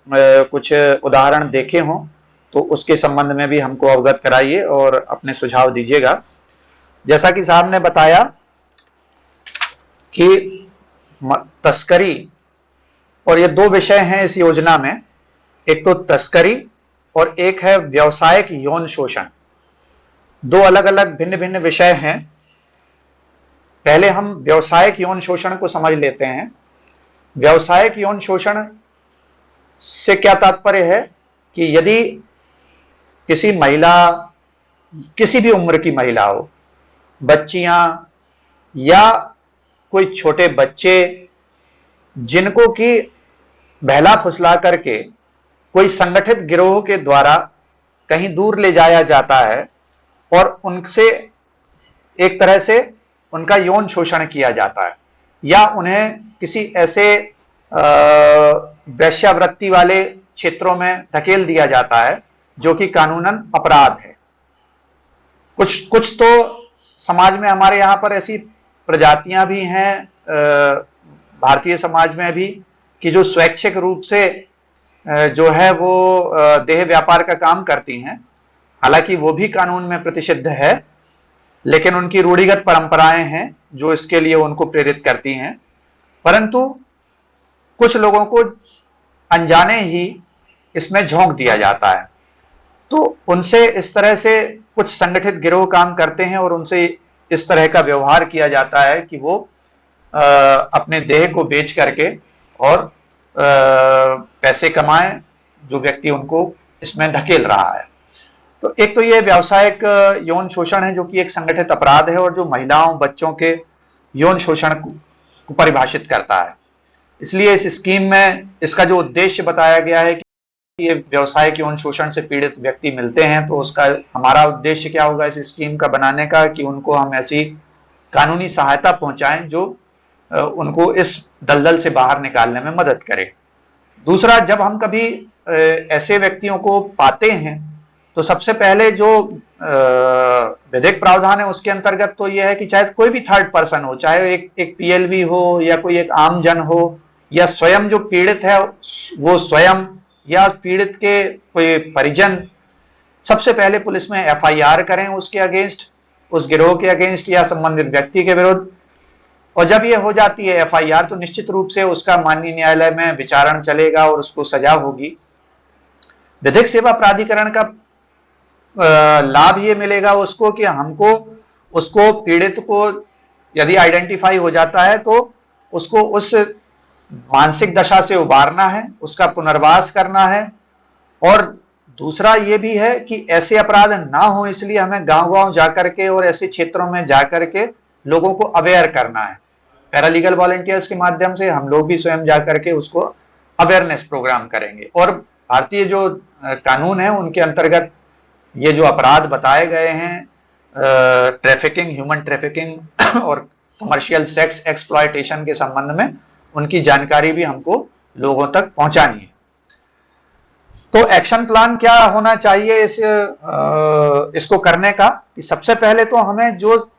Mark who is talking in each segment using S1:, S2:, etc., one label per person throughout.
S1: कुछ उदाहरण देखे हों तो उसके संबंध में भी हमको अवगत कराइए और अपने सुझाव दीजिएगा। जैसा कि साहब ने बताया कि तस्करी, और ये दो विषय हैं इस योजना में, एक तो तस्करी और एक है व्यावसायिक यौन शोषण। दो अलग अलग भिन्न भिन्न विषय हैं। पहले हम व्यावसायिक यौन शोषण को समझ लेते हैं। व्यावसायिक यौन शोषण से क्या तात्पर्य है कि यदि किसी महिला, किसी भी उम्र की महिला हो, बच्चियां या कोई छोटे बच्चे, जिनको कि बहला फुसला करके कोई संगठित गिरोह के द्वारा कहीं दूर ले जाया जाता है और उनसे एक तरह से उनका यौन शोषण किया जाता है, या उन्हें किसी ऐसे वेश्यावृत्ति वाले क्षेत्रों में धकेल दिया जाता है जो कि कानूनन अपराध है। कुछ तो समाज में हमारे यहाँ पर ऐसी प्रजातियां भी हैं, भारतीय समाज में भी, कि जो स्वैच्छिक रूप से जो है वो देह व्यापार का काम करती हैं। हालांकि वो भी कानून में प्रतिषिद्ध है, लेकिन उनकी रूढ़िगत परंपराएं हैं जो इसके लिए उनको प्रेरित करती हैं। परंतु कुछ लोगों को अनजाने ही इसमें झोंक दिया जाता है, तो उनसे इस तरह से कुछ संगठित गिरोह काम करते हैं और उनसे इस तरह का व्यवहार किया जाता है कि वो अपने देह को बेच करके और पैसे कमाएं, जो व्यक्ति उनको इसमें धकेल रहा है। तो एक तो ये व्यावसायिक यौन शोषण है जो कि एक संगठित अपराध है और जो महिलाओं बच्चों के यौन शोषण को परिभाषित करता है। इसलिए इस स्कीम में इसका जो उद्देश्य बताया गया है कि ये व्यवसायिक यौन शोषण से पीड़ित व्यक्ति मिलते हैं, तो उसका हमारा उद्देश्य क्या होगा इस स्कीम का बनाने का, कि उनको हम ऐसी कानूनी सहायता पहुंचाएं जो उनको इस दलदल से बाहर निकालने में मदद करे। दूसरा, जब हम कभी ऐसे व्यक्तियों को पाते हैं तो सबसे पहले जो विधिक प्रावधान है उसके अंतर्गत तो यह है कि चाहे कोई भी थर्ड पर्सन हो, चाहे एक पीएलवी हो या कोई एक आम जन हो, या स्वयं जो पीड़ित है वो स्वयं, या पीड़ित के कोई परिजन, सबसे पहले पुलिस में एफआईआर करें उसके अगेंस्ट, उस गिरोह के अगेंस्ट या संबंधित व्यक्ति के विरुद्ध। और जब ये हो जाती है एफआईआर, तो निश्चित रूप से उसका माननीय न्यायालय में विचारण चलेगा और उसको सजा होगी। विधिक सेवा प्राधिकरण का लाभ ये मिलेगा उसको कि हमको उसको, पीड़ित को यदि आइडेंटिफाई हो जाता है तो उसको उस मानसिक दशा से उबारना है, उसका पुनर्वास करना है। और दूसरा ये भी है कि ऐसे अपराध ना हो, इसलिए हमें गांव-गांव जाकर के और ऐसे क्षेत्रों में जाकर के लोगों को अवेयर करना है। पैरालीगल वॉलंटियर्स के माध्यम से हम लोग भी स्वयं जाकर के उसको अवेयरनेस प्रोग्राम करेंगे। और भारतीय जो कानून है उनके अंतर्गत ये जो अपराध बताए गए हैं, ट्रैफिकिंग, ह्यूमन ट्रैफिकिंग और कमर्शियल सेक्स एक्सप्लॉयटेशन के संबंध में, उनकी जानकारी भी हमको लोगों तक पहुंचानी है। तो एक्शन प्लान क्या होना चाहिए इसको करने का, कि सबसे पहले तो हमें जो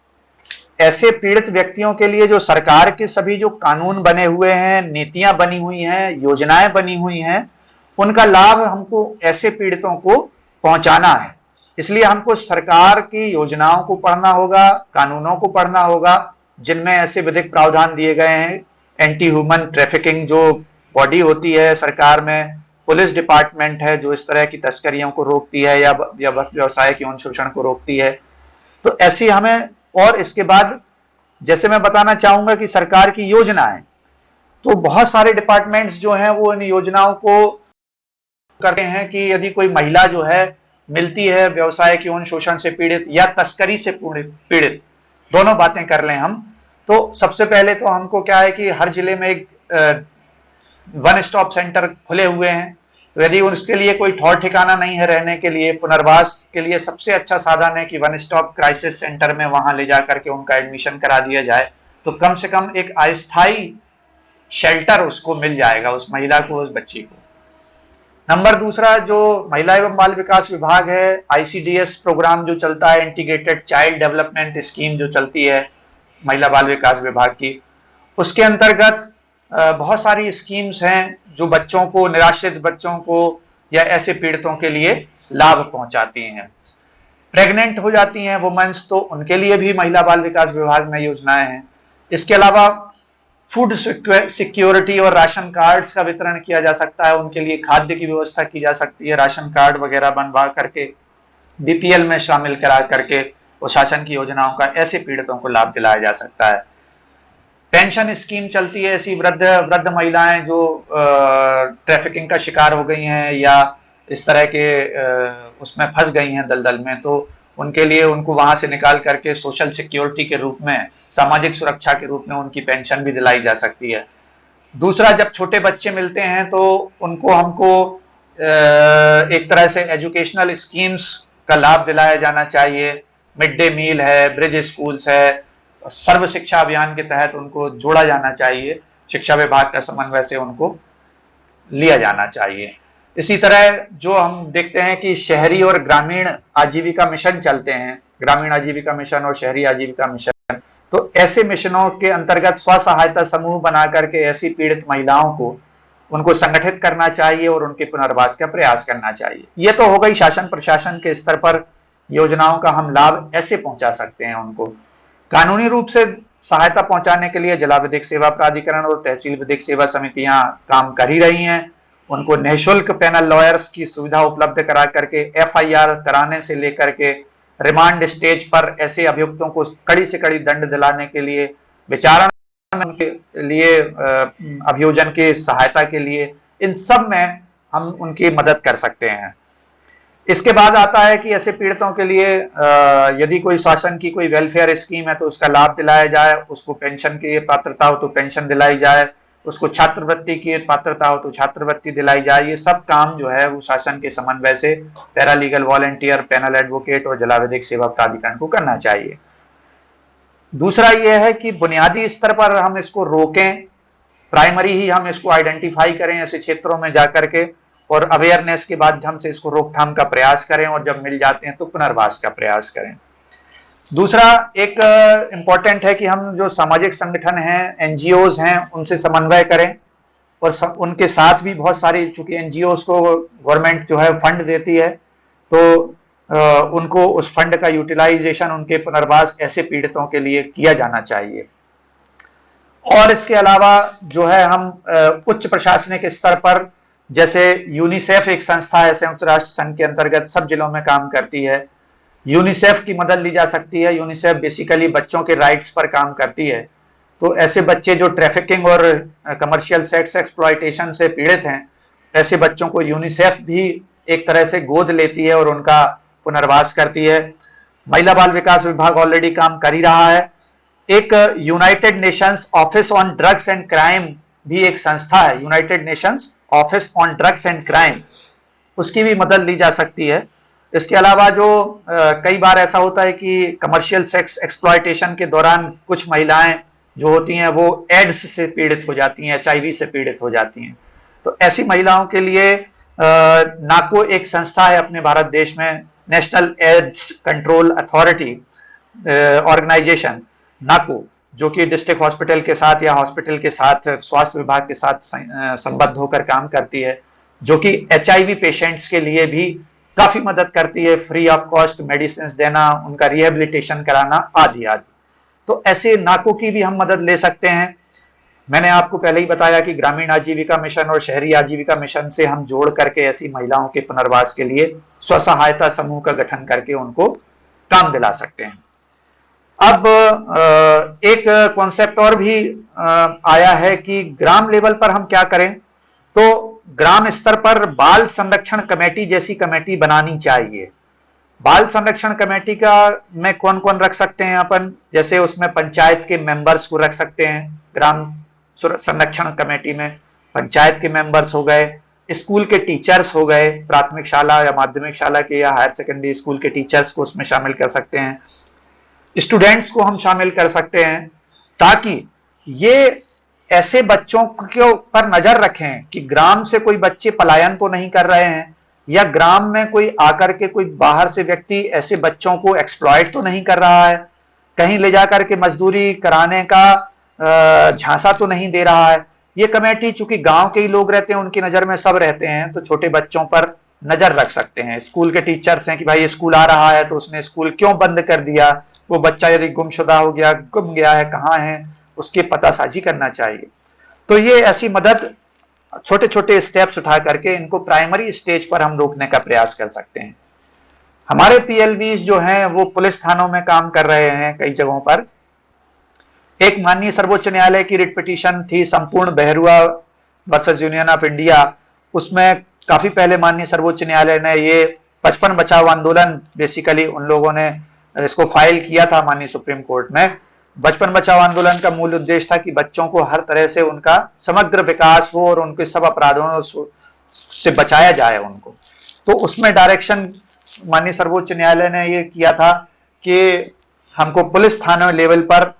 S1: ऐसे पीड़ित व्यक्तियों के लिए जो सरकार के सभी जो कानून बने हुए हैं, नीतियां बनी हुई हैं, योजनाएं बनी हुई हैं, उनका लाभ हमको ऐसे पीड़ितों को पहुंचाना है। इसलिए हमको सरकार की योजनाओं को पढ़ना होगा, कानूनों को पढ़ना होगा जिनमें ऐसे विधिक प्रावधान दिए गए हैं। एंटी ह्यूमन ट्रैफिकिंग जो बॉडी होती है सरकार में, पुलिस डिपार्टमेंट है जो इस तरह की तस्करियों को रोकती है या व्यवसायिक यौन शोषण को रोकती है। तो ऐसी हमें, और इसके बाद जैसे मैं बताना चाहूंगा कि सरकार की योजनाएं, तो बहुत सारे डिपार्टमेंट्स जो हैं वो इन योजनाओं को करते हैं कि यदि कोई महिला जो है मिलती है व्यवसायिक यौन शोषण से पीड़ित या तस्करी से पीड़ित, दोनों बातें कर लें हम, तो सबसे पहले तो हमको क्या है कि हर जिले में एक वन स्टॉप सेंटर खुले हुए हैं। तो यदि उसके लिए कोई ठौर ठिकाना नहीं है रहने के लिए, पुनर्वास के लिए सबसे अच्छा साधन है कि वन स्टॉप क्राइसिस सेंटर में वहां ले जाकर के उनका एडमिशन करा दिया जाए, तो कम से कम एक अस्थायी शेल्टर उसको मिल जाएगा, उस महिला को, उस बच्ची को। नंबर दूसरा, जो महिला एवं बाल विकास विभाग है, आईसीडीएस प्रोग्राम जो चलता है, इंटीग्रेटेड चाइल्ड डेवलपमेंट स्कीम जो चलती है महिला बाल विकास विभाग की, उसके अंतर्गत बहुत सारी स्कीम्स हैं जो बच्चों को, निराश्रित बच्चों को या ऐसे पीड़ितों के लिए लाभ पहुंचाती हैं। प्रेग्नेंट हो जाती हैं वुमेन्स, तो उनके लिए भी महिला बाल विकास विभाग में योजनाएं हैं। इसके अलावा फूड सिक्योरिटी और राशन कार्ड्स का वितरण किया जा सकता है, उनके लिए खाद्य की व्यवस्था की जा सकती है, राशन कार्ड वगैरह बनवा करके बीपीएल में शामिल करा करके वो शासन की योजनाओं का ऐसे पीड़ितों को लाभ दिलाया जा सकता है। पेंशन स्कीम चलती है, ऐसी वृद्ध महिलाएं जो ट्रैफिकिंग का शिकार हो गई हैं या इस तरह के उसमें फंस गई हैं दलदल में, तो उनके लिए उनको वहां से निकाल करके सोशल सिक्योरिटी के रूप में, सामाजिक सुरक्षा के रूप में उनकी पेंशन भी दिलाई जा सकती है। दूसरा, जब छोटे बच्चे मिलते हैं तो उनको हमको एक तरह से एजुकेशनल स्कीम्स का लाभ दिलाया जाना चाहिए। मिड डे मील है, ब्रिज स्कूल्स है, सर्व शिक्षा अभियान के तहत उनको जोड़ा जाना चाहिए, शिक्षा विभाग का समन्वय से उनको लिया जाना चाहिए। इसी तरह जो हम देखते हैं कि शहरी और ग्रामीण आजीविका मिशन चलते हैं, ग्रामीण आजीविका मिशन और शहरी आजीविका मिशन, तो ऐसे मिशनों के अंतर्गत स्व सहायता समूह बना करके ऐसी पीड़ित महिलाओं को उनको संगठित करना चाहिए और उनके पुनर्वास का प्रयास करना चाहिए। ये तो हो गई शासन प्रशासन के स्तर पर योजनाओं का हम लाभ ऐसे पहुंचा सकते हैं उनको। कानूनी रूप से सहायता पहुंचाने के लिए जिला विधिक सेवा प्राधिकरण और तहसील विधिक सेवा समितियां काम कर ही रही हैं। उनको निःशुल्क पैनल लॉयर्स की सुविधा उपलब्ध करा करके एफआईआर कराने से लेकर के रिमांड स्टेज पर ऐसे अभियुक्तों को कड़ी से कड़ी दंड दिलाने के लिए, विचारण के लिए, अभियोजन की सहायता के लिए, इन सब में हम उनकी मदद कर सकते हैं। इसके बाद आता है कि ऐसे पीड़ितों के लिए यदि कोई शासन की कोई वेलफेयर स्कीम है तो उसका लाभ दिलाया जाए, उसको पेंशन की पात्रता हो तो पेंशन दिलाई जाए, उसको छात्रवृत्ति की पात्रता हो तो छात्रवृत्ति दिलाई जाए। ये सब काम जो है वो शासन के समन्वय से पैरालीगल वॉलंटियर, पैनल एडवोकेट और जिला विधिक सेवा प्राधिकरण को करना चाहिए। दूसरा ये है कि बुनियादी स्तर पर हम इसको रोकें, प्राइमरी ही हम इसको आइडेंटिफाई करें ऐसे क्षेत्रों में जाकर के, और अवेयरनेस के माध्यम से इसको रोकथाम का प्रयास करें, और जब मिल जाते हैं तो पुनर्वास का प्रयास करें। दूसरा एक इम्पॉर्टेंट है कि हम जो सामाजिक संगठन हैं, एनजीओज हैं, उनसे समन्वय करें, और उनके साथ भी बहुत सारी, चूंकि एनजीओज को गवर्नमेंट जो है फंड देती है, तो उनको उस फंड का यूटिलाइजेशन, उनके पुनर्वास ऐसे पीड़ितों के लिए किया जाना चाहिए। और इसके अलावा जो है हम उच्च प्रशासनिक स्तर पर, जैसे यूनिसेफ एक संस्था है संयुक्त राष्ट्र संघ के अंतर्गत, सब जिलों में काम करती है, यूनिसेफ की मदद ली जा सकती है। यूनिसेफ बेसिकली बच्चों के राइट्स पर काम करती है, तो ऐसे बच्चे जो ट्रैफिकिंग और कमर्शियल सेक्स एक्सप्लॉयटेशन से पीड़ित हैं, ऐसे बच्चों को यूनिसेफ भी एक तरह से गोद लेती है और उनका पुनर्वास करती है। महिला बाल विकास विभाग ऑलरेडी काम कर ही रहा है। एक United Nations office on drugs and crime भी एक संस्था है, United Nations office on drugs and crime, उसकी भी मदद ली जा सकती है। इसके अलावा जो कई बार ऐसा होता है कि कमर्शियल सेक्स एक्सप्लॉयटेशन के दौरान कुछ महिलाएं जो होती हैं वो एड्स से पीड़ित हो जाती हैं, एचआईवी से पीड़ित हो जाती हैं, तो ऐसी महिलाओं के लिए नाको एक संस्था है अपने भारत देश में, national AIDS control authority organization NACO, जो कि डिस्ट्रिक्ट हॉस्पिटल के साथ या हॉस्पिटल के साथ स्वास्थ्य विभाग के साथ संबद्ध होकर काम करती है, जो कि एचआईवी पेशेंट्स के लिए भी काफी मदद करती है, फ्री ऑफ कॉस्ट मेडिसिन देना, उनका रिहेबिलिटेशन कराना आदि आदि। तो ऐसे नाको की भी हम मदद ले सकते हैं। मैंने आपको पहले ही बताया कि ग्रामीण आजीविका मिशन और शहरी आजीविका मिशन से हम जोड़ करके ऐसी महिलाओं के पुनर्वास के लिए स्व सहायता समूह का गठन करके उनको काम दिला सकते हैं। अब एक कॉन्सेप्ट और भी आया है कि ग्राम लेवल पर हम क्या करें, तो ग्राम स्तर पर बाल संरक्षण कमेटी जैसी कमेटी बनानी चाहिए। बाल संरक्षण कमेटी का में कौन कौन रख सकते हैं अपन, जैसे उसमें पंचायत के मेंबर्स को रख सकते हैं, ग्राम संरक्षण कमेटी में पंचायत के मेंबर्स हो गए, स्कूल के टीचर्स हो गए, प्राथमिक शाला या माध्यमिक शाला के या हायर सेकेंडरी स्कूल के टीचर्स को उसमें शामिल कर सकते हैं, स्टूडेंट्स को हम शामिल कर सकते हैं, ताकि ये ऐसे बच्चों के ऊपर नजर रखें कि ग्राम से कोई बच्चे पलायन तो नहीं कर रहे हैं, या ग्राम में कोई आकर के कोई बाहर से व्यक्ति ऐसे बच्चों को एक्सप्लॉइट तो नहीं कर रहा है, कहीं ले जाकर के मजदूरी कराने का झांसा तो नहीं दे रहा है। ये कमेटी चूंकि गांव के ही लोग रहते हैं, उनकी नजर में सब रहते हैं, तो छोटे बच्चों पर नजर रख सकते हैं। स्कूल के टीचर्स हैं कि भाई स्कूल आ रहा है तो उसने स्कूल क्यों बंद कर दिया, वो बच्चा यदि गुमशुदा हो गया, गुम गया है, कहाँ है, उसकी पतासाजी करना चाहिए। तो ये ऐसी मदद छोटे छोटे स्टेप्स उठा करके इनको प्राइमरी स्टेज पर हम रोकने का प्रयास कर सकते हैं। हमारे पीएलवीज जो हैं वो पुलिस थानों में काम कर रहे हैं कई जगहों पर। एक माननीय सर्वोच्च न्यायालय की रिट पिटीशन थी संपूर्ण बहरुआ वर्सेस यूनियन ऑफ इंडिया, उसमें काफी पहले माननीय सर्वोच्च न्यायालय ने ये 55 बचाओ आंदोलन, बेसिकली उन लोगों ने इसको फाइल किया था माननीय सुप्रीम कोर्ट में। 55 बचाओ आंदोलन का मूल उद्देश्य था कि बच्चों को हर तरह से उनका समग्र विकास हो और उनके सब अपराधों से बचाया जाए उनको। तो उसमें डायरेक्शन माननीय सर्वोच्च न्यायालय ने ये किया था कि हमको पुलिस थाना लेवल पर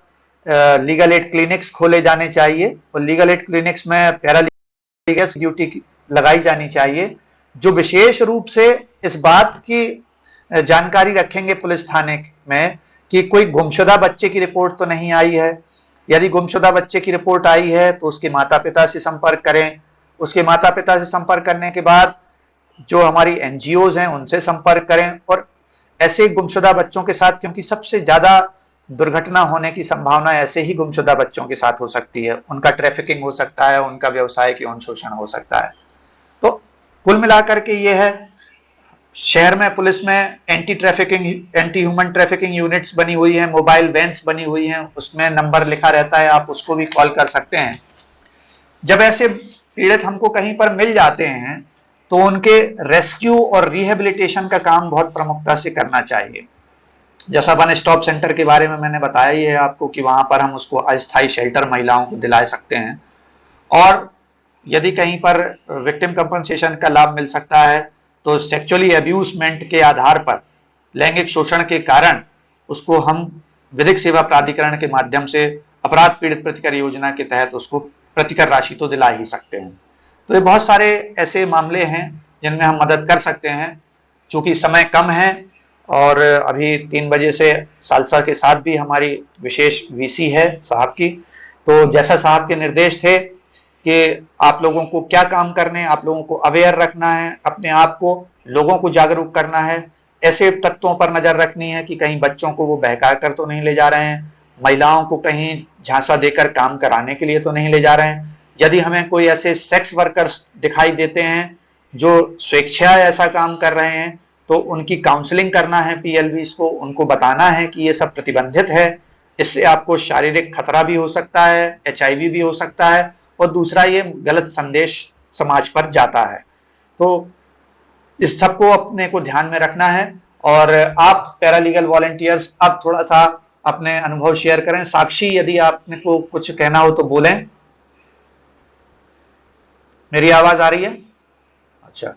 S1: लीगल एड क्लिनिक्स खोले जाने चाहिए और लीगल एड क्लिनिक्स में पैरालीगल ड्यूटी लगाई जानी चाहिए, जो विशेष रूप से इस बात की जानकारी रखेंगे पुलिस थाने में कि कोई गुमशुदा बच्चे की रिपोर्ट तो नहीं आई है। यदि गुमशुदा बच्चे की रिपोर्ट आई है तो उसके माता पिता से संपर्क करें। उसके माता पिता से संपर्क करने के बाद जो हमारी एनजीओज हैं उनसे संपर्क करें। और ऐसे गुमशुदा बच्चों के साथ, क्योंकि सबसे ज्यादा दुर्घटना होने की संभावना ऐसे ही गुमशुदा बच्चों के साथ हो सकती है, उनका ट्रैफिकिंग हो सकता है, उनका व्यवसाय की यौन शोषण हो सकता है। तो कुल मिलाकर के ये है, शहर में पुलिस में anti trafficking, anti human trafficking units बनी हुई है, मोबाइल वैन्स बनी हुई हैं, उसमें नंबर लिखा रहता है, आप उसको भी कॉल कर सकते हैं। जब ऐसे पीड़ित हमको कहीं पर मिल जाते हैं तो उनके रेस्क्यू और रिहेबिलिटेशन का काम बहुत प्रमुखता से करना चाहिए। जैसा वन स्टॉप सेंटर के बारे में मैंने बताया ही है आपको कि वहां पर हम उसको अस्थायी शेल्टर महिलाओं को दिला सकते हैं। और यदि कहीं पर विक्टिम कंपनसेशन का लाभ मिल सकता है तो सेक्सुअली अब्यूजमेंट के आधार पर, लैंगिक शोषण के कारण, उसको हम विधिक सेवा प्राधिकरण के माध्यम से अपराध पीड़ित प्रतिकर योजना के तहत उसको प्रतिकर राशि तो दिला ही सकते हैं। तो ये बहुत सारे ऐसे मामले हैं जिनमें हम मदद कर सकते हैं। चूंकि समय कम है और अभी 3 बजे से सालसा के साथ भी हमारी विशेष वीसी है साहब की, तो जैसा साहब के निर्देश थे कि आप लोगों को क्या काम करने, आप लोगों को अवेयर रखना है, अपने आप को, लोगों को जागरूक करना है, ऐसे तत्वों पर नजर रखनी है कि कहीं बच्चों को वो बहका कर तो नहीं ले जा रहे हैं, महिलाओं को कहीं झांसा देकर काम कराने के लिए तो नहीं ले जा रहे हैं। यदि हमें कोई ऐसे सेक्स वर्कर्स दिखाई देते हैं जो स्वेच्छा ऐसा काम कर रहे हैं तो उनकी काउंसलिंग करना है पीएलवीज को, उनको बताना है कि ये सब प्रतिबंधित है, इससे आपको शारीरिक खतरा भी हो सकता है, एचआईवी भी हो सकता है, और दूसरा ये गलत संदेश समाज पर जाता है। तो इस सबको अपने को ध्यान में रखना है। और आप पैरालीगल वॉलंटियर्स अब थोड़ा सा अपने अनुभव शेयर करें। साक्षी, यदि आपने को कुछ कहना हो तो बोलें। मेरी आवाज आ रही है? अच्छा,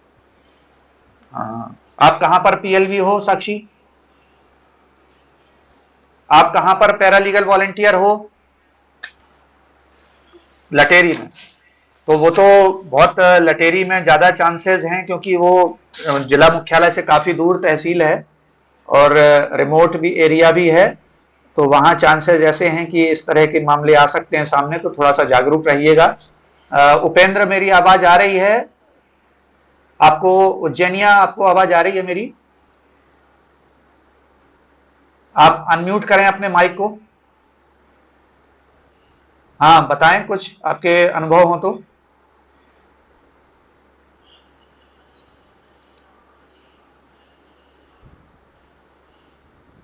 S1: हाँ। आप कहां पर पीएलवी हो साक्षी? आप कहां पर पैरालीगल वॉलंटियर हो? लटेरी में। तो वो तो बहुत लटेरी में ज्यादा चांसेस हैं क्योंकि वो जिला मुख्यालय से काफी दूर तहसील है और रिमोट भी एरिया भी है, तो वहां चांसेस ऐसे हैं कि इस तरह के मामले आ सकते हैं सामने, तो थोड़ा सा जागरूक रहिएगा। उपेंद्र, मेरी आवाज आ रही है आपको? उज्जैनिया, आपको आवाज आ रही है मेरी? आप अनम्यूट करें अपने माइक को। हाँ, बताएं कुछ आपके अनुभव हो तो।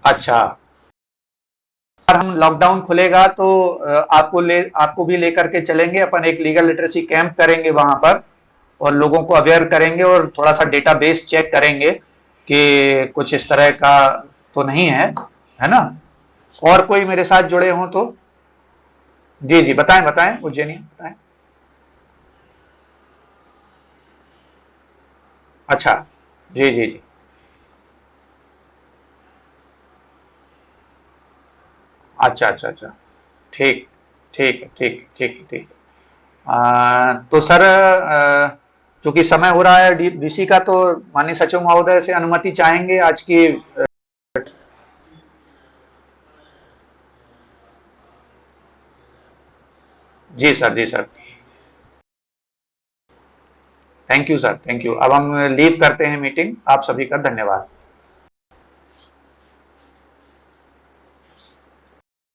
S1: अच्छा, हम लॉकडाउन खुलेगा तो आपको भी लेकर के चलेंगे, अपन एक लीगल लिटरेसी कैंप करेंगे वहां पर और लोगों को अवेयर करेंगे और थोड़ा सा डेटाबेस चेक करेंगे कि कुछ इस तरह का तो नहीं है ना? और कोई मेरे साथ जुड़े हों तो जी जी बताएं, बताएं उज्जैनी बताएं। अच्छा, जी जी जी, अच्छा अच्छा अच्छा, ठीक ठीक ठीक ठीक ठीक। तो सर, चूंकि समय हो रहा है डीसी का, तो माननीय सचिव महोदय से अनुमति चाहेंगे आज की। जी सर, जी sir. Thank you sir, thank you. अब हम लीव करते हैं मीटिंग। आप सभी का धन्यवाद।